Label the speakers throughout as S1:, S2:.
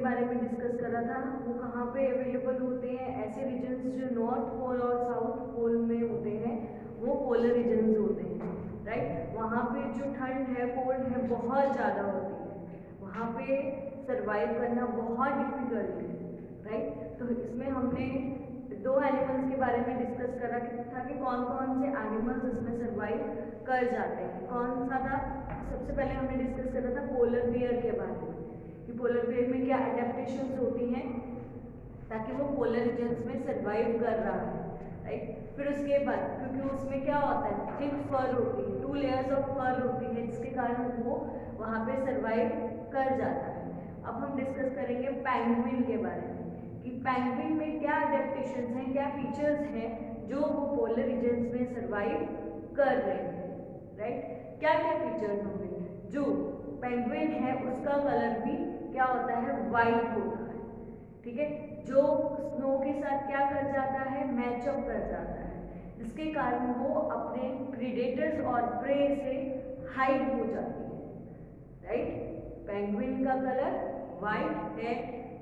S1: बारे में डिस्कस करा था, वो कहाँ पे अवेलेबल होते हैं। ऐसे रीजन्स जो नॉर्थ पोल और साउथ पोल में होते हैं वो पोलर रीजन्स होते हैं, राइट। वहाँ पे जो ठंड है, कोल्ड है, बहुत ज़्यादा होती है, वहाँ पे सरवाइव करना बहुत डिफिकल्ट है, राइट। तो इसमें हमने दो एनिमल्स के बारे में डिस्कस करा था कि कौन कौन से एनिमल्स इसमें सरवाइव कर जाते हैं। कौन सा था, सबसे पहले हमने डिस्कस करा था पोलर बियर के बारे में कि पोलर बियर में क्या अडेप्टेशंस होती हैं ताकि वो पोलर रीजन्स में सरवाइव कर रहा है, राइट। फिर उसके बाद क्योंकि उसमें क्या होता है, थिक फर होती है, 2 लेयर्स ऑफ फर होती है, जिसके कारण वो वहाँ पे सरवाइव कर जाता है। अब हम डिस्कस करेंगे पेंगुइन के बारे में कि पेंगुइन में क्या अडेप्टेशंस हैं, क्या फीचर्स हैं जो वो पोलर रीजन्स में सरवाइव कर रहे हैं, राइट। क्या क्या फीचर्स होंगे, जो पेंगुइन है उसका कलर भी क्या होता है, वाइट होता है, ठीक है, जो स्नो के साथ क्या कर जाता है, मैचअप कर जाता है, जिसके कारण वो अपने प्रीडेटर्स और प्रे से हाइड हो जाती है, राइट। पेंगुइन का कलर वाइट है,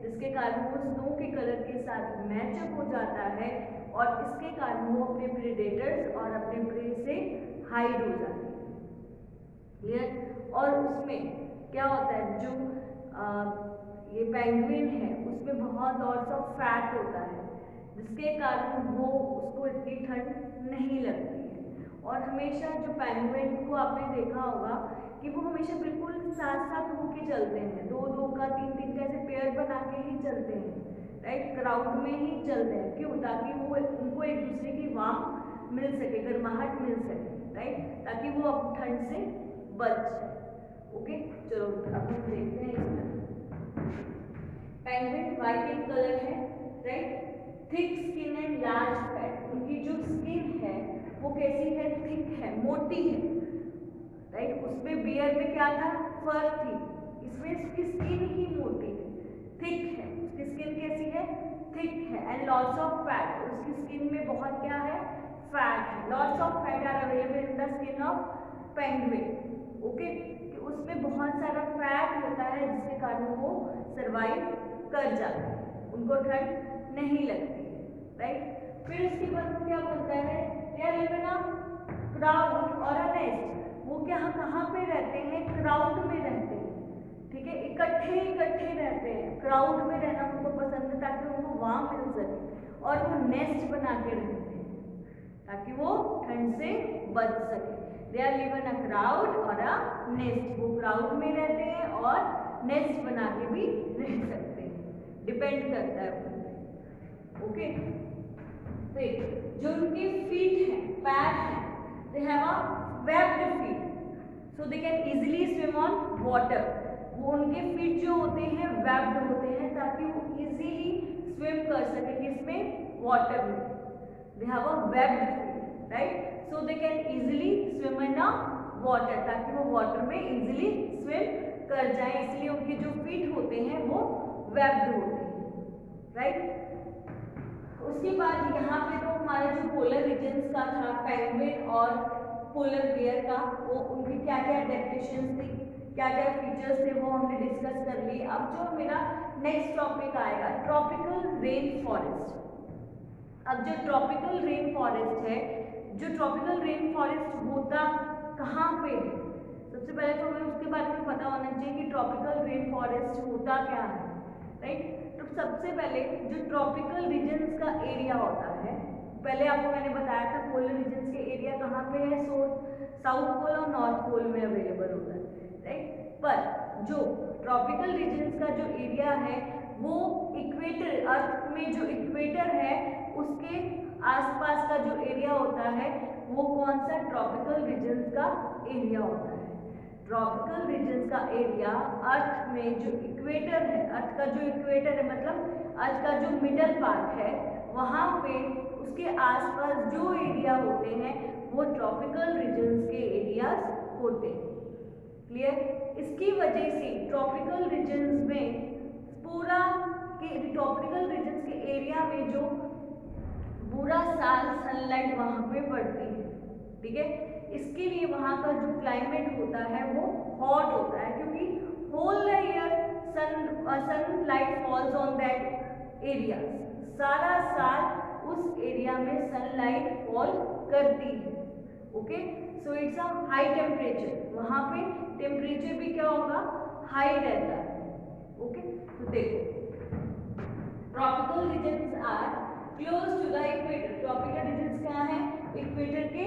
S1: जिसके कारण वो स्नो के कलर के साथ मैचअप हो जाता है और इसके कारण वो अपने प्रीडेटर्स और अपने प्रे से हाइड हो जाती है, क्लियर। और उसमें क्या होता है, जो ये पेंगुइन है उसमें बहुत लॉट्स ऑफ फैट होता है, जिसके कारण वो उसको इतनी ठंड नहीं लगती है। और हमेशा जो पेंगुइन को आपने देखा होगा कि वो हमेशा बिल्कुल साथ साथ होके चलते हैं, दो दो का तीन तीन का ऐसे पेयर बना के ही चलते हैं, राइट, क्राउड में ही चलते हैं। क्यों, ताकि वो उनको एक दूसरे की वार्म मिल सके, गर्माहट मिल सके, राइट, ताकि वो अब ठंड से बच जाए। ओके, चलो अब हम देखते हैं इसमें। पेंगुइन वाइट इन कलर है, right, thick skin and large fat. उनकी जो स्किन है वो कैसी है, थिक है, मोटी है, राइट। उसमें बियर में क्या था, फर थी, इसमें उसकी स्किन ही मोटी है, थिक है, उसकी स्किन कैसी है, थिक है, एंड लॉट्स ऑफ फैट, उसकी स्किन में बहुत क्या है, फैट है। Lots of fat are available in the skin of penguin, okay, कि उसमें बहुत सारा फैट होता है जिसके कारण वो सरवाइव कर जाते हैं, उनको ठंड नहीं लगती है, राइट। फिर उसके बाद वो क्या बोलता है, they are live in a crowd or a nest. वो क्या कहाँ पे रहते हैं, क्राउड में रहते हैं, ठीक है, इकट्ठे इकट्ठे रहते हैं, क्राउड में रहना उनको पसंद है ताकि उनको वार्म मिल सके, और वो नेस्ट बना के रहते हैं ताकि वो ठंड से बच सके। They are live in a crowd or a nest, वो क्राउड में रहते हैं और नेस्ट बना के भी रह सकते हैं, डिपेंड करता है उन पे, ओके। फिर जो उनके फीट हैं, पैर हैं, they have a webbed feet, so they can easily swim on water. वो उनके फीट जो होते हैं वेब्ड होते हैं ताकि वो इजीली स्विम कर सके, किसमें, वाटर में। They have a webbed feet, right, so they can easily swim in a water, ताकि वो वाटर में इजीली स्विम कर जाए, इसलिए उनके जो फीट होते हैं वो वेब्ड होते हैं, राइट। उसके बाद यहाँ पे तो हमारे जो पोलर रीजन्स का था, पेंगुइन और पोलर बियर का, वो उनकी क्या क्या अडेप्टेशंस थी, क्या क्या फीचर्स थे, वो हमने डिस्कस कर लिए। अब जो मेरा नेक्स्ट टॉपिक आएगा, ट्रॉपिकल रेन फॉरेस्ट। अब जो ट्रॉपिकल रेन फॉरेस्ट है, जो ट्रॉपिकल रेन फॉरेस्ट होता कहाँ पे है, सबसे पहले तो हमें उसके बारे में पता होना चाहिए कि ट्रॉपिकल रेन फॉरेस्ट होता क्या है, राइट। तो सबसे पहले जो ट्रॉपिकल रीजन्स का एरिया होता है, पहले आपको मैंने बताया था पोलर रीजन्स के एरिया कहाँ पे है, साउथ पोल और नॉर्थ पोल में अवेलेबल होता है, राइट। पर जो ट्रॉपिकल रीजन्स का जो एरिया है वो इक्वेटर, अर्थ में जो इक्वेटर है उसके आसपास का जो एरिया होता है वो कौन सा, ट्रॉपिकल रीजन्स का एरिया होता है। ट्रॉपिकल रीजन्स का एरिया अर्थ में जो इक्वेटर है, अर्थ का जो इक्वेटर है मतलब अर्थ का जो मिडल पार्ट है, वहाँ पे उसके आसपास जो एरिया होते हैं वो ट्रॉपिकल रीजन्स के एरियाज होते हैं, क्लियर। इसकी वजह से ट्रॉपिकल रीजन्स में पूरा के ट्रॉपिकल रीजन्स के एरिया में जो पूरा साल सनलाइट वहाँ पे पड़ती है, ठीक है। इसके लिए वहाँ का जो क्लाइमेट होता है वो हॉट होता है, क्योंकि whole year sun sunlight falls on that area, सारा साल उस एरिया में सनलाइट फॉल करती है। Okay, so it's a high temperature, वहां पे टेम्परेचर भी क्या होगा, हाई रहता है। ओके, तो देखो tropical regions are close to the equator, tropical regions क्या है, इक्वेटर के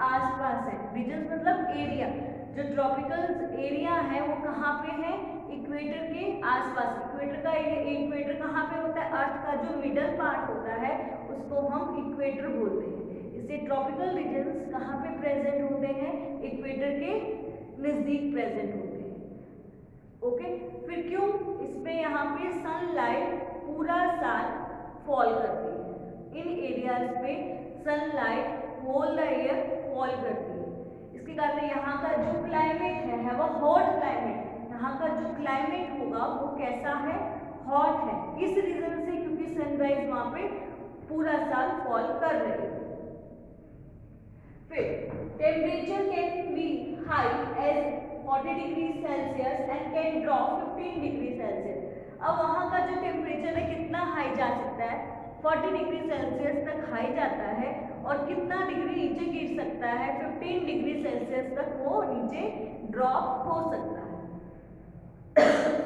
S1: आसपास है। रीजन्स मतलब एरिया, जो ट्रॉपिकल एरिया है वो कहाँ पे है, इक्वेटर के आसपास। इक्वेटर का इक्वेटर कहाँ पे होता है, अर्थ का जो मिडल पार्ट होता है उसको हम इक्वेटर बोलते हैं। इससे ट्रॉपिकल रीजन्स कहाँ पे प्रेजेंट होते हैं, इक्वेटर के नजदीक प्रेजेंट होते हैं। ओके, फिर क्यों, इसमें यहाँ पे सनलाइट पूरा साल फॉल करती है, इन एरियाज पे sunlight whole the year fall करती है। इसके कारण यहाँ का जो क्लाइमेट है वो हॉट क्लाइमेट, यहाँ का जो क्लाइमेट होगा वो कैसा है, हॉट है। इस रीजन से क्योंकि सनराइज वहां पे पूरा साल फॉल कर रही है। फिर temperature can be high as 40 degree Celsius and can drop 15 degree Celsius. अब वहाँ का जो टेम्परेचर है कितना हाई जा सकता है, 40 डिग्री सेल्सियस तक हाई जाता है, और कितना डिग्री नीचे गिर सकता है, 15 डिग्री सेल्सियस तक वो नीचे ड्रॉप हो सकता है।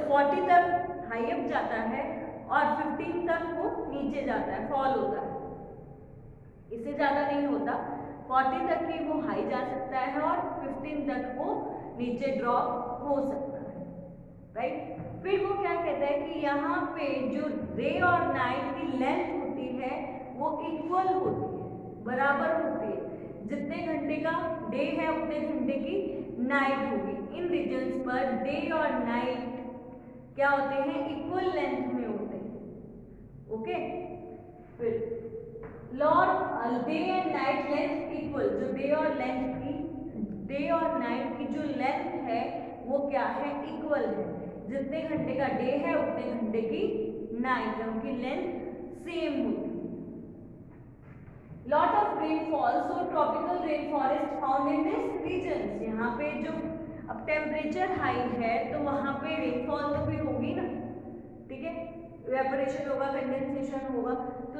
S1: 40 तक हाई अप जाता है और 15 तक वो नीचे जाता है, फॉल होता है। इससे ज़्यादा नहीं होता, 40 तक ही वो हाई जा सकता है और 15 तक वो नीचे ड्रॉप हो सकता है, राइट। फिर वो क्या कहता है कि यहाँ पे जो डे और नाइट की लेंथ होती है वो इक्वल होती है, बराबर होती है। जितने घंटे का डे है उतने घंटे की नाइट होगी। इन रीजन्स पर डे और नाइट क्या होते हैं, इक्वल लेंथ में होते हैं। ओके, फिर Lord day and night length equal, जो डे और नाइट की जो लेंथ है वो क्या है, इक्वल है। जितने घंटे का डे है उतने घंटे की नाइट है, उनकी लेंथ सेम होती है। Lot of rainfall, so tropical rain forest found in this region. यहाँ पे जो अब टेम्परेचर हाई है तो वहां पे रेनफॉल तो भी होगी ना, ठीक है, इवेपोरेशन होगा, कंडेंसेशन होगा, तो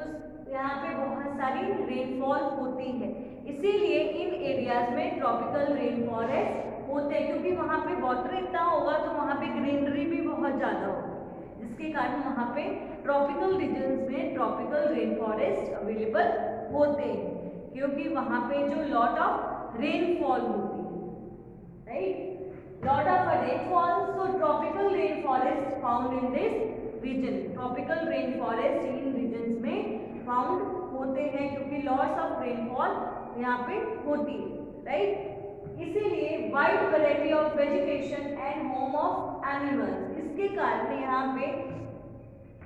S1: यहाँ पे बहुत सारी रेनफॉल होती है। इसीलिए इन एरियाज में ट्रॉपिकल रेन फॉरेस्ट होते हैं, क्योंकि वहाँ पे वाटर इतना होगा तो वहाँ पे ग्रीनरी भी बहुत ज़्यादा होगी, जिसके कारण वहाँ पे ट्रॉपिकल रीजन्स में ट्रॉपिकल रेन फॉरेस्ट अवेलेबल होते हैं, क्योंकि वहाँ पे जो लॉट ऑफ रेनफॉल होती है, right, lot of rainfall. So tropical rain forest found in this region, tropical rain forest in regions में फाउंड होते हैं क्योंकि लॉट्स ऑफ रेनफॉल यहाँ पे होती है, राइट। इसीलिए wide variety of vegetation and home of animals, इसके कारण यहाँ पे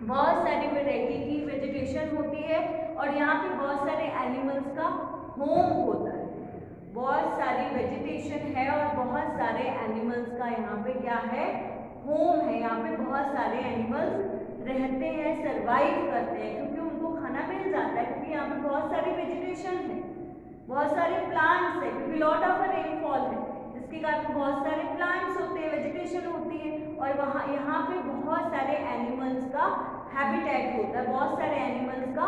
S1: बहुत सारी वैरायटी की वेजिटेशन होती है और यहाँ पे बहुत सारे एनिमल्स का होम होता है। बहुत सारी वेजिटेशन है और बहुत सारे एनिमल्स का यहाँ पे क्या है, होम है। यहाँ पे बहुत सारे एनिमल्स रहते हैं, सरवाइव करते हैं, क्योंकि उनको खाना मिल जाता है, क्योंकि यहाँ पे बहुत सारी वेजिटेशन है, बहुत सारे प्लांट्स है, क्योंकि लॉट ऑफ रेनफॉल है, जिसके कारण बहुत सारे प्लांट्स होते हैं, वेजिटेशन होती है, और वहाँ यहाँ पे बहुत सारे एनिमल्स का हैबिटेट होता है, बहुत सारे एनिमल्स का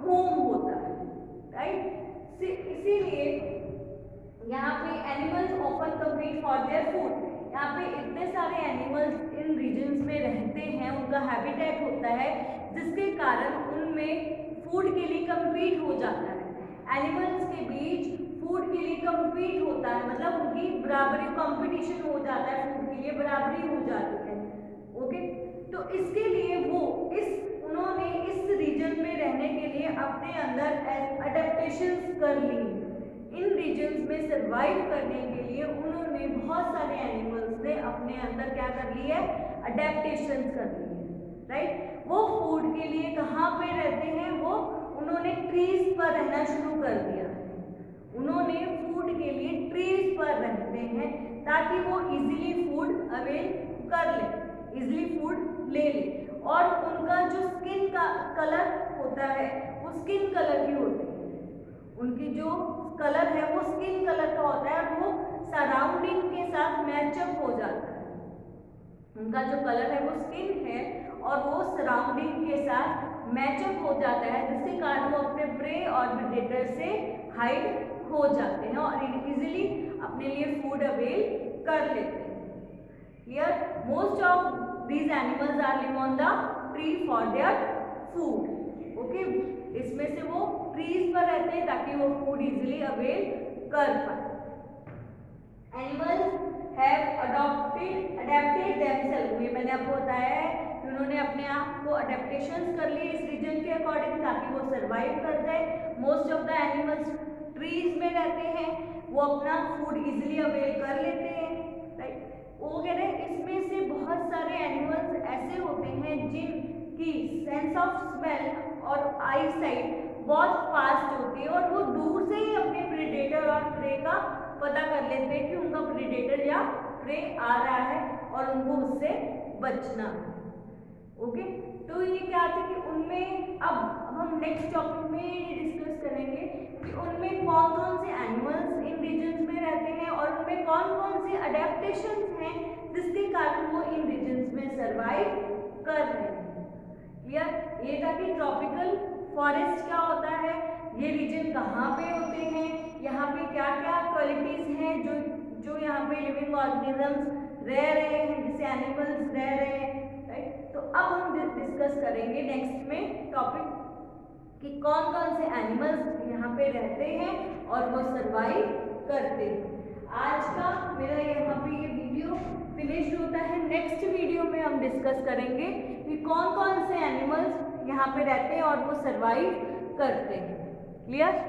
S1: होम होता है, राइट। इसीलिए यहाँ पे animals often compete for their food. यहाँ पे इतने सारे एनिमल्स इन रीजन्स में रहते हैं, उनका हैबिटेट होता है, जिसके कारण उनमें फूड के लिए कम्पीट हो जाता है। एनिमल्स के बीच फूड के लिए कम्पीट होता है, मतलब उनकी बराबरी, कंपटीशन हो जाता है, फूड के लिए बराबरी हो जाती है। ओके, तो इसके लिए उन्होंने इस रीजन में रहने के लिए अपने अंदर अडेप्टेशंस कर ली। इन रीजन्स में सरवाइव करने के लिए उन्होंने बहुत सारे एनिमल्स ने अपने अंदर क्या कर ली है, अडेप्टेशंस कर ली है, राइट। वो फूड के लिए कहाँ पे रहते हैं, वो उन्होंने ट्रीज पर रहना शुरू कर दिया है। उन्होंने फूड के लिए ट्रीज पर रहते हैं ताकि वो इजीली फूड अवेल कर ले, इजीली फूड ले ले, और उनका जो स्किन का कलर होता है वो स्किन कलर की होती है। उनकी जो कलर है वो स्किन कलर का होता है और वो सराउंडिंग के साथ मैचअप हो जाता है, उनका जो कलर है वो स्किन है और वो सराउंडिंग के साथ मैचअप हो जाता है, जिसके कारण वो अपने प्रे और प्रेडेटर से हाइड हो जाते हैं और इजीली अपने लिए फूड अवेल कर लेते हैं। Here most of these animals are live on the tree for their food. Okay, इसमें से वो ट्रीज पर रहते हैं ताकि वो फूड इजीली अवेल कर पाए। एनिमल्स हैव अडेप्टेड देमसेल्फ, ये मैंने आपको बताया है कि उन्होंने अपने आप को अडेप्टेशंस कर लिए इस रीजन के अकॉर्डिंग ताकि वो सरवाइव कर जाए। Most of the animals trees में रहते हैं, वो अपना फूड इजीली अवेल कर लेते हैं, राइट। वो कह रहे हैं इसमें से बहुत सारे एनिमल्स ऐसे होते हैं जिनकी सेंस ऑफ स्मेल और आई साइट बहुत फास्ट होती है और वो दूर से ही अपने प्रेडेटर और प्रे का पता कर लेते हैं कि उनका प्रेडेटर या प्रे आ रहा है और उनको उससे बचना है। ओके, तो ये क्या था कि उनमें अब हम नेक्स्ट टॉपिक में डिस्कस करेंगे कि उनमें कौन कौन से एनिमल्स इन रीजन्स में रहते हैं और उनमें कौन कौन से अडेप्टेशंस हैं जिसके कारण वो इन रीजन्स में सरवाइव कर रहे हैं। क्लियर? ये था कि ट्रॉपिकल फॉरेस्ट क्या होता है, ये रीजन कहाँ पे होते हैं, यहाँ पे क्या क्या क्वालिटीज हैं जो यहाँ पे लिविंग ऑर्गेनिजम्स रह रहे हैं, जिसे एनिमल्स रह रहे हैं, राइट। तो अब हम डिस्कस करेंगे नेक्स्ट में टॉपिक कि कौन कौन से एनिमल्स यहाँ पे रहते हैं और वो सरवाइव करते हैं। आज का मेरा यहाँ पे ये वीडियो फिनिश्ड होता है। नेक्स्ट वीडियो में हम डिस्कस करेंगे कि कौन कौन से एनिमल्स यहाँ पे रहते हैं और वो सरवाइव करते हैं। क्लियर?